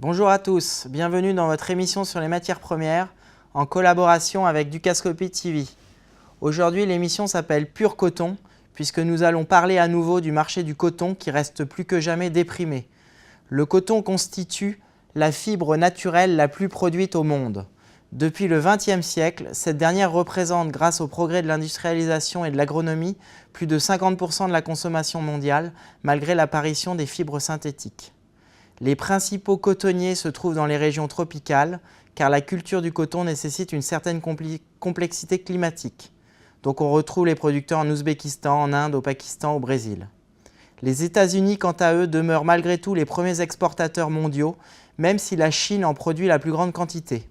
Bonjour à tous, bienvenue dans votre émission sur les matières premières en collaboration avec Dukascopy TV. Aujourd'hui, l'émission s'appelle Pur Coton puisque nous allons parler à nouveau du marché du coton qui reste plus que jamais déprimé. Le coton constitue la fibre naturelle la plus produite au monde. Depuis le XXe siècle, cette dernière représente, grâce au progrès de l'industrialisation et de l'agronomie, plus de 50% de la consommation mondiale, malgré l'apparition des fibres synthétiques. Les principaux cotonniers se trouvent dans les régions tropicales, car la culture du coton nécessite une certaine complexité climatique. Donc on retrouve les producteurs en Ouzbékistan, en Inde, au Pakistan, au Brésil. Les États-Unis, quant à eux, demeurent malgré tout les premiers exportateurs mondiaux, même si la Chine en produit la plus grande quantité.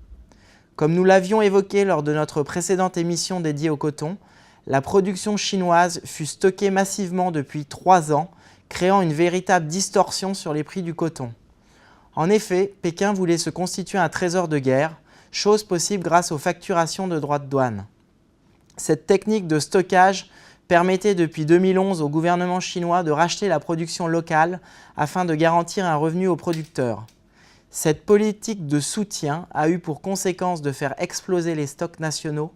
Comme nous l'avions évoqué lors de notre précédente émission dédiée au coton, la production chinoise fut stockée massivement depuis 3 ans, créant une véritable distorsion sur les prix du coton. En effet, Pékin voulait se constituer un trésor de guerre, chose possible grâce aux facturations de droits de douane. Cette technique de stockage permettait depuis 2011 au gouvernement chinois de racheter la production locale afin de garantir un revenu aux producteurs. Cette politique de soutien a eu pour conséquence de faire exploser les stocks nationaux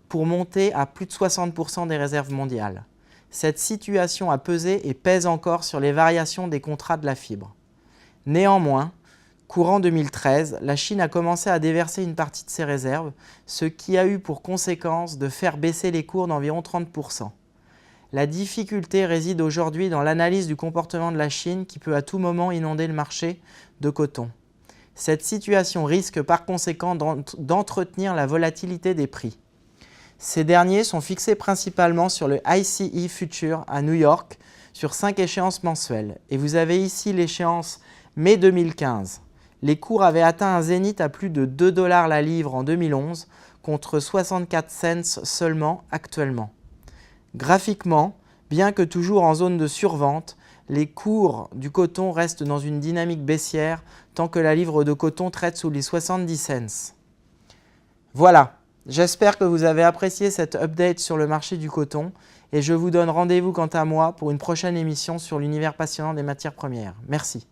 pour monter à plus de 60% des réserves mondiales. Cette situation a pesé et pèse encore sur les variations des contrats de la fibre. Néanmoins, courant 2013, la Chine a commencé à déverser une partie de ses réserves, ce qui a eu pour conséquence de faire baisser les cours d'environ 30%. La difficulté réside aujourd'hui dans l'analyse du comportement de la Chine qui peut à tout moment inonder le marché de coton. Cette situation risque par conséquent d'entretenir la volatilité des prix. Ces derniers sont fixés principalement sur le ICE Future à New York sur 5 échéances mensuelles. Et vous avez ici l'échéance mai 2015. Les cours avaient atteint un zénith à plus de 2 $ la livre en 2011 contre 64 cents seulement actuellement. Graphiquement, bien que toujours en zone de survente, les cours du coton restent dans une dynamique baissière tant que la livre de coton traite sous les 70 cents. Voilà. J'espère que vous avez apprécié cette update sur le marché du coton et je vous donne rendez-vous quant à moi pour une prochaine émission sur l'univers passionnant des matières premières. Merci.